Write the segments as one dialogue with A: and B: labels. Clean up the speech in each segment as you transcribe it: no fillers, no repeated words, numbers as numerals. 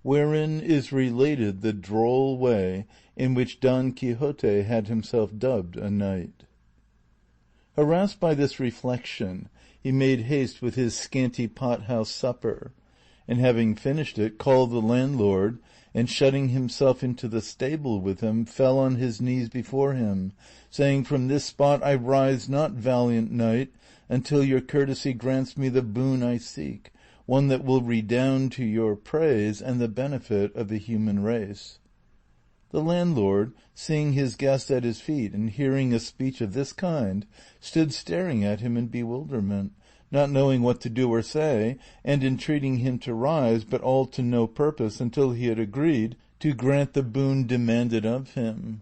A: wherein is related the droll way in which Don Quixote had himself dubbed a knight. Harassed by this reflection, he made haste with his scanty pot-house supper, and having finished it, called the landlord, and shutting himself into the stable with him, fell on his knees before him, saying, "From this spot I rise not, valiant knight, until your courtesy grants me the boon I seek, one that will redound to your praise and the benefit of the human race." The landlord, seeing his guest at his feet and hearing a speech of this kind, stood staring at him in bewilderment, not knowing what to do or say, and entreating him to rise, but all to no purpose until he had agreed to grant the boon demanded of him.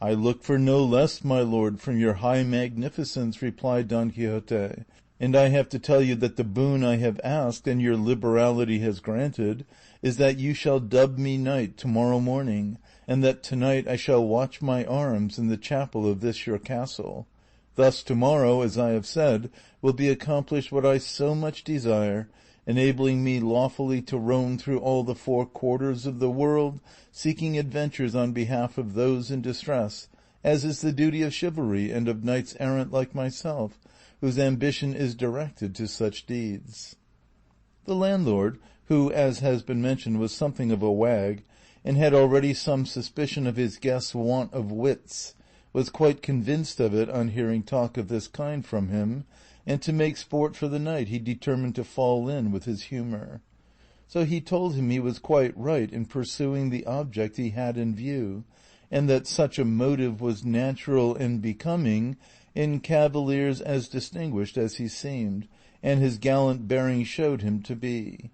A: "I look for no less, my lord, from your high magnificence," replied Don Quixote, "and I have to tell you that the boon I have asked, and your liberality has granted, is that you shall dub me knight tomorrow morning, and that tonight I shall watch my arms in the chapel of this your castle. Thus tomorrow, as I have said, will be accomplished what I so much desire, enabling me lawfully to roam through all the four quarters of the world, seeking adventures on behalf of those in distress, as is the duty of chivalry and of knights errant like myself, whose ambition is directed to such deeds." The landlord, who, as has been mentioned, was something of a wag, and had already some suspicion of his guest's want of wits, was quite convinced of it on hearing talk of this kind from him, and to make sport for the night he determined to fall in with his humour. So he told him he was quite right in pursuing the object he had in view, and that such a motive was natural and becoming in cavaliers as distinguished as he seemed, and his gallant bearing showed him to be,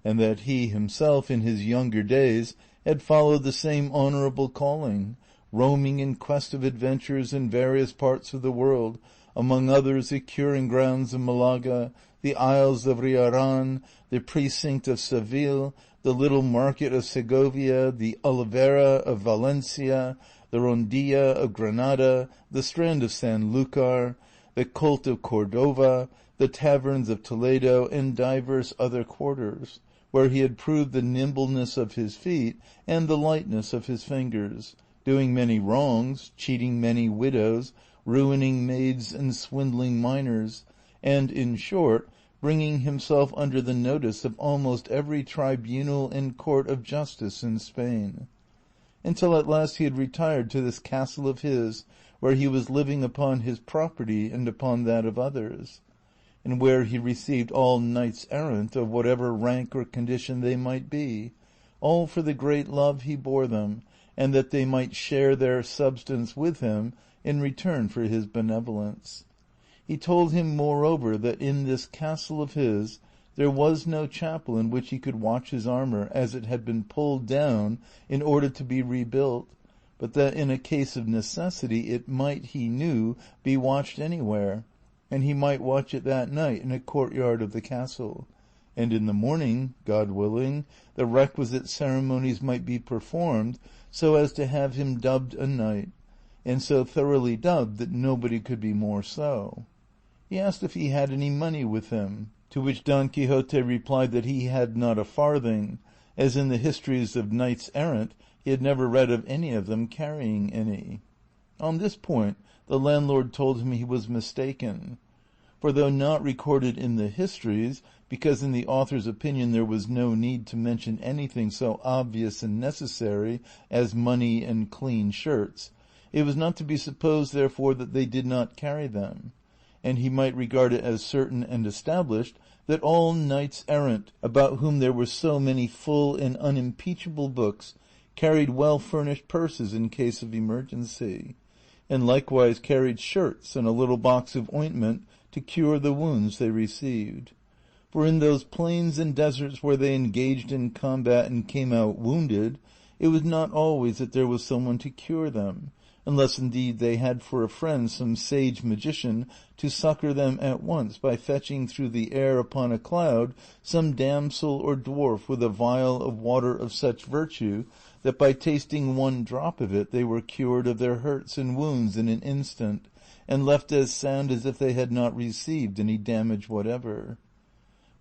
A: and that he himself in his younger days had followed the same honourable calling, roaming in quest of adventures in various parts of the world, among others the curing grounds of Malaga, the Isles of Riaran, the precinct of Seville, the little market of Segovia, the Olivera of Valencia, the Rondilla of Granada, the strand of Sanlúcar, the Colt of Cordova, the taverns of Toledo, and divers other quarters, where he had proved the nimbleness of his feet and the lightness of his fingers, doing many wrongs, cheating many widows, ruining maids and swindling minors, and, in short, bringing himself under the notice of almost every tribunal and court of justice in Spain, until at last he had retired to this castle of his, where he was living upon his property and upon that of others, and where he received all knights errant of whatever rank or condition they might be, all for the great love he bore them, and that they might share their substance with him in return for his benevolence. He told him, moreover, that in this castle of his there was no chapel in which he could watch his armour, as it had been pulled down in order to be rebuilt, but that in a case of necessity it might, he knew, be watched anywhere, and he might watch it that night in a courtyard of the castle, and in the morning, God willing, the requisite ceremonies might be performed so as to have him dubbed a knight, and so thoroughly dubbed that nobody could be more so. He asked if he had any money with him, to which Don Quixote replied that he had not a farthing, as in the histories of knights errant he had never read of any of them carrying any. On this point the landlord told him he was mistaken, for though not recorded in the histories, because in the author's opinion there was no need to mention anything so obvious and necessary as money and clean shirts, it was not to be supposed therefore that they did not carry them, and he might regard it as certain and established that all knights errant, about whom there were so many full and unimpeachable books, carried well-furnished purses in case of emergency, and likewise carried shirts and a little box of ointment to cure the wounds they received. For in those plains and deserts where they engaged in combat and came out wounded, it was not always that there was someone to cure them, unless indeed they had for a friend some sage magician to succour them at once by fetching through the air upon a cloud some damsel or dwarf with a vial of water of such virtue that by tasting one drop of it they were cured of their hurts and wounds in an instant, and left as sound as if they had not received any damage whatever.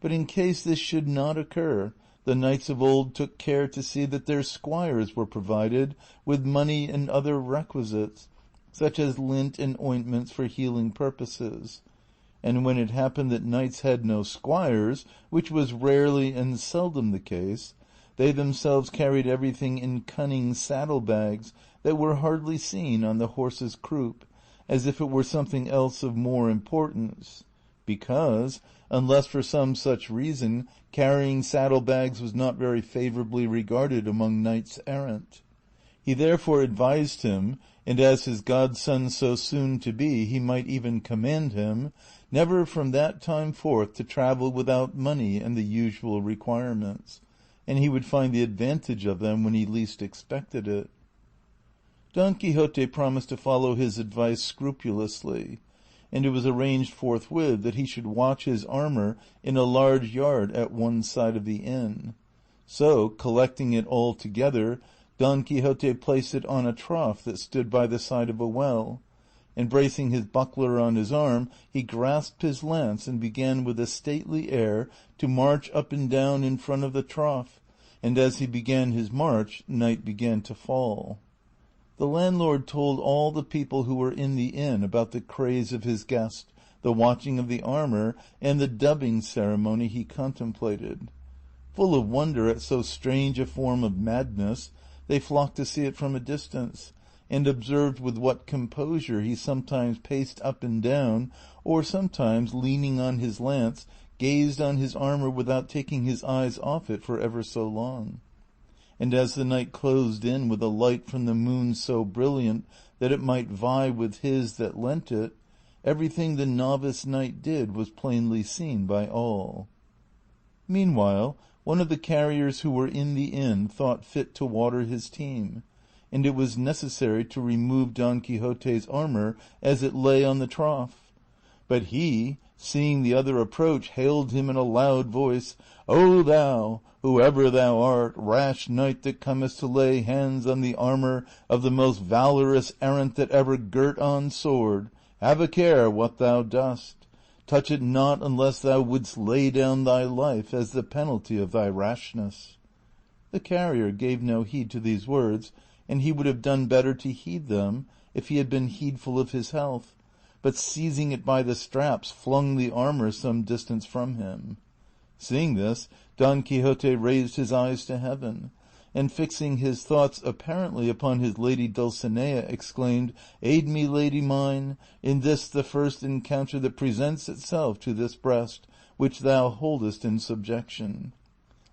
A: But in case this should not occur, the knights of old took care to see that their squires were provided with money and other requisites, such as lint and ointments for healing purposes. And when it happened that knights had no squires, which was rarely and seldom the case, they themselves carried everything in cunning saddle-bags that were hardly seen on the horse's croup, as if it were something else of more importance, because, unless for some such reason, carrying saddle-bags was not very favorably regarded among knights-errant. He therefore advised him, and as his godson so soon to be, he might even command him, never from that time forth to travel without money and the usual requirements, and he would find the advantage of them when he least expected it. Don Quixote promised to follow his advice scrupulously, and it was arranged forthwith that he should watch his armor in a large yard at one side of the inn. So, collecting it all together, Don Quixote placed it on a trough that stood by the side of a well, and bracing his buckler on his arm, he grasped his lance and began with a stately air to march up and down in front of the trough, and as he began his march, night began to fall. The landlord told all the people who were in the inn about the craze of his guest, the watching of the armor, and the dubbing ceremony he contemplated. Full of wonder at so strange a form of madness, they flocked to see it from a distance, and observed with what composure he sometimes paced up and down, or sometimes, leaning on his lance, gazed on his armor without taking his eyes off it for ever so long. And as the night closed in with a light from the moon so brilliant that it might vie with his that lent it, everything the novice knight did was plainly seen by all. Meanwhile, one of the carriers who were in the inn thought fit to water his team, and it was necessary to remove Don Quixote's armor as it lay on the trough. But he, seeing the other approach, hailed him in a loud voice, "O thou, whoever thou art, rash knight that comest to lay hands on the armor of the most valorous errant that ever girt on sword, have a care what thou dost. Touch it not unless thou wouldst lay down thy life as the penalty of thy rashness." The carrier gave no heed to these words, and he would have done better to heed them if he had been heedful of his health, but seizing it by the straps, flung the armor some distance from him. Seeing this, Don Quixote raised his eyes to heaven, and fixing his thoughts apparently upon his lady Dulcinea, exclaimed, "Aid me, lady mine, in this the first encounter that presents itself to this breast, which thou holdest in subjection.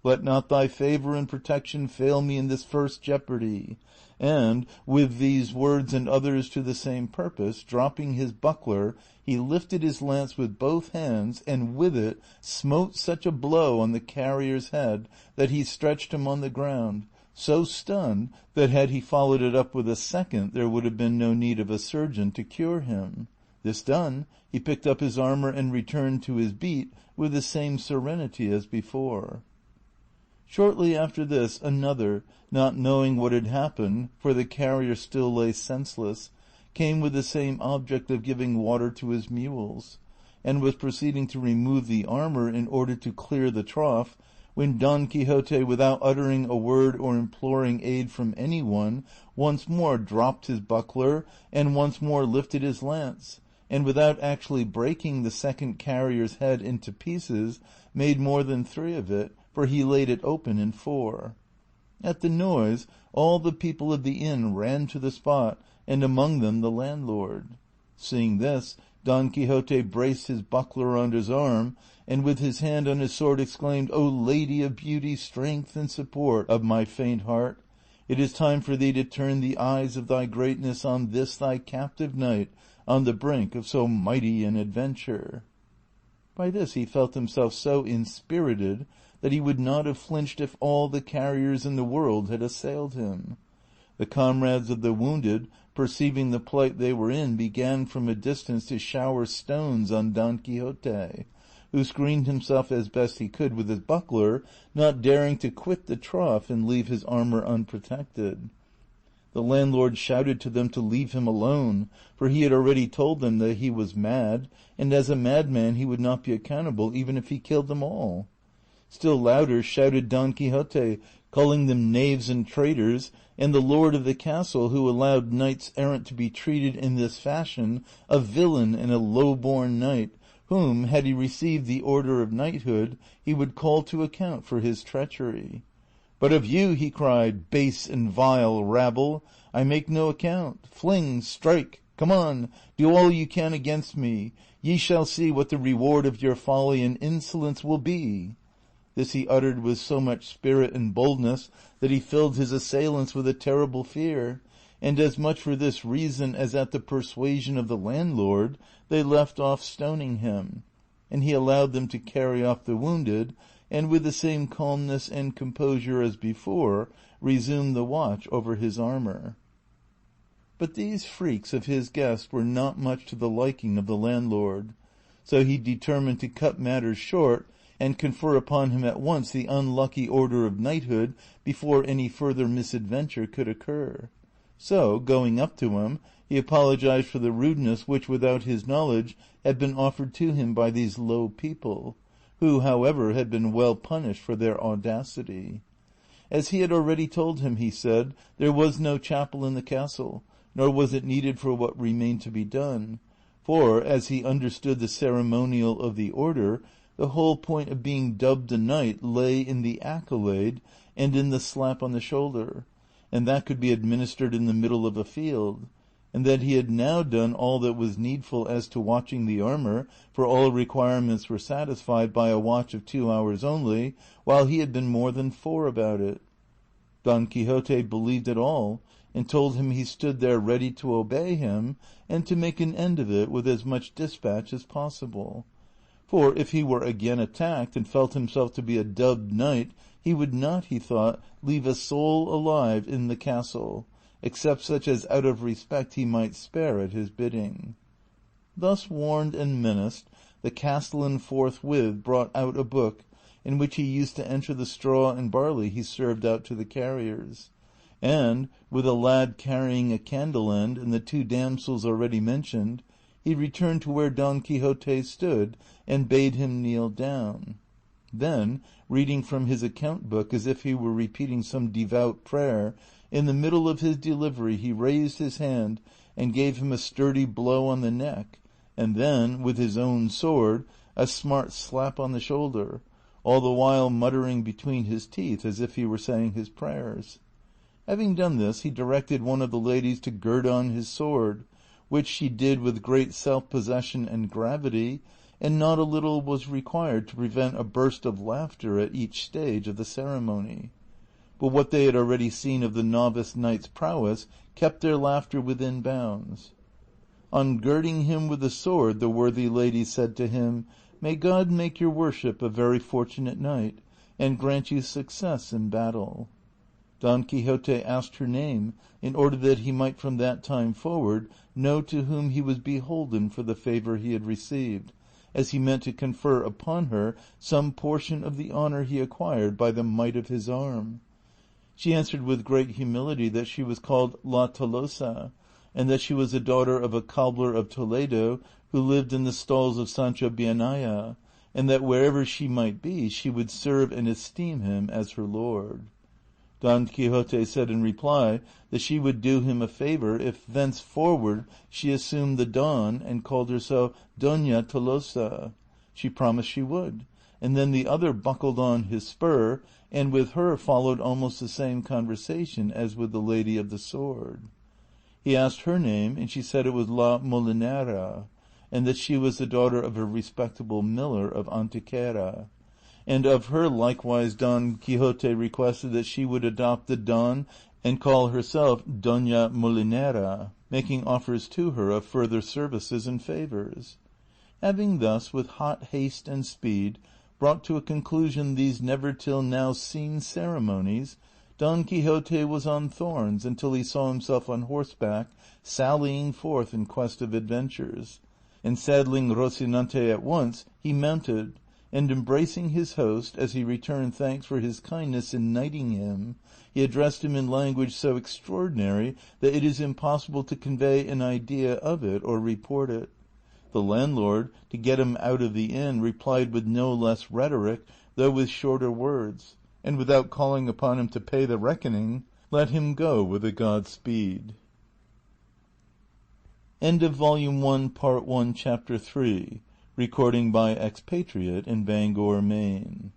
A: Let not thy favor and protection fail me in this first jeopardy." And, with these words and others to the same purpose, dropping his buckler, he lifted his lance with both hands, and with it smote such a blow on the carrier's head that he stretched him on the ground, so stunned that had he followed it up with a second there would have been no need of a surgeon to cure him. This done, he picked up his armor and returned to his beat with the same serenity as before. Shortly after this, another, not knowing what had happened, for the carrier still lay senseless, came with the same object of giving water to his mules, and was proceeding to remove the armor in order to clear the trough, when Don Quixote, without uttering a word or imploring aid from any one, once more dropped his buckler and once more lifted his lance, and without actually breaking the second carrier's head into pieces, made more than 3 of it, for he laid it open in 4. At the noise, all the people of the inn ran to the spot, and among them the landlord. Seeing this, Don Quixote braced his buckler on his arm, and with his hand on his sword exclaimed, "O lady of beauty, strength and support of my faint heart, it is time for thee to turn the eyes of thy greatness on this thy captive knight on the brink of so mighty an adventure." By this he felt himself so inspirited that he would not have flinched if all the carriers in the world had assailed him. The comrades of the wounded, perceiving the plight they were in, began from a distance to shower stones on Don Quixote, who screened himself as best he could with his buckler, not daring to quit the trough and leave his armor unprotected. The landlord shouted to them to leave him alone, for he had already told them that he was mad, and as a madman he would not be accountable even if he killed them all. Still louder shouted Don Quixote, calling them knaves and traitors, and the lord of the castle, who allowed knights errant to be treated in this fashion, a villain and a low-born knight, whom, had he received the order of knighthood, he would call to account for his treachery. But of you, he cried, base and vile rabble, I make no account. Fling, strike, come on, do all you can against me. Ye shall see what the reward of your folly and insolence will be. This he uttered with so much spirit and boldness that he filled his assailants with a terrible fear, and as much for this reason as at the persuasion of the landlord, they left off stoning him, and he allowed them to carry off the wounded, and with the same calmness and composure as before, resumed the watch over his armor. But these freaks of his guest were not much to the liking of the landlord, so he determined to cut matters short and confer upon him at once the unlucky order of knighthood before any further misadventure could occur. So, going up to him, he apologized for the rudeness which, without his knowledge, had been offered to him by these low people, who, however, had been well punished for their audacity. As he had already told him, he said, there was no chapel in the castle, nor was it needed for what remained to be done, for, as he understood the ceremonial of the order, the whole point of being dubbed a knight lay in the accolade and in the slap on the shoulder, and that could be administered in the middle of a field, and that he had now done all that was needful as to watching the armor, for all requirements were satisfied by a watch of 2 hours only, while he had been more than 4 about it. Don Quixote believed it all, and told him he stood there ready to obey him, and to make an end of it with as much dispatch as possible. For if he were again attacked and felt himself to be a dubbed knight, he would not, he thought, leave a soul alive in the castle, except such as out of respect he might spare at his bidding. Thus warned and menaced, the castellan forthwith brought out a book in which he used to enter the straw and barley he served out to the carriers, and, with a lad carrying a candle end and the 2 damsels already mentioned, he returned to where Don Quixote stood and bade him kneel down. Then, reading from his account book as if he were repeating some devout prayer, in the middle of his delivery he raised his hand and gave him a sturdy blow on the neck, and then, with his own sword, a smart slap on the shoulder, all the while muttering between his teeth as if he were saying his prayers. Having done this, he directed one of the ladies to gird on his sword, which she did with great self-possession and gravity, and not a little was required to prevent a burst of laughter at each stage of the ceremony. But what they had already seen of the novice knight's prowess kept their laughter within bounds. On girding him with the sword, the worthy lady said to him, "May God make your worship a very fortunate knight, and grant you success in battle." Don Quixote asked her name, in order that he might from that time forward know to whom he was beholden for the favor he had received, as he meant to confer upon her some portion of the honor he acquired by the might of his arm. She answered with great humility that she was called La Tolosa, and that she was a daughter of a cobbler of Toledo who lived in the stalls of Sancho Bienaya, and that wherever she might be she would serve and esteem him as her lord. Don Quixote said in reply that she would do him a favor if thenceforward she assumed the Don and called herself Doña Tolosa. She promised she would, and then the other buckled on his spur, and with her followed almost the same conversation as with the lady of the sword. He asked her name, and she said it was La Molinera, and that she was the daughter of a respectable miller of Antequera. And of her likewise Don Quixote requested that she would adopt the Don and call herself Doña Molinera, making offers to her of further services and favors. Having thus, with hot haste and speed, brought to a conclusion these never till now seen ceremonies, Don Quixote was on thorns until he saw himself on horseback sallying forth in quest of adventures, and saddling Rocinante at once, he mounted, and embracing his host, as he returned thanks for his kindness in knighting him, he addressed him in language so extraordinary that it is impossible to convey an idea of it or report it. The landlord, to get him out of the inn, replied with no less rhetoric though with shorter words, and without calling upon him to pay the reckoning, let him go with a Godspeed. End of Volume 1, Part 1, Chapter 3. Recording by Expatriate in Bangor, Maine.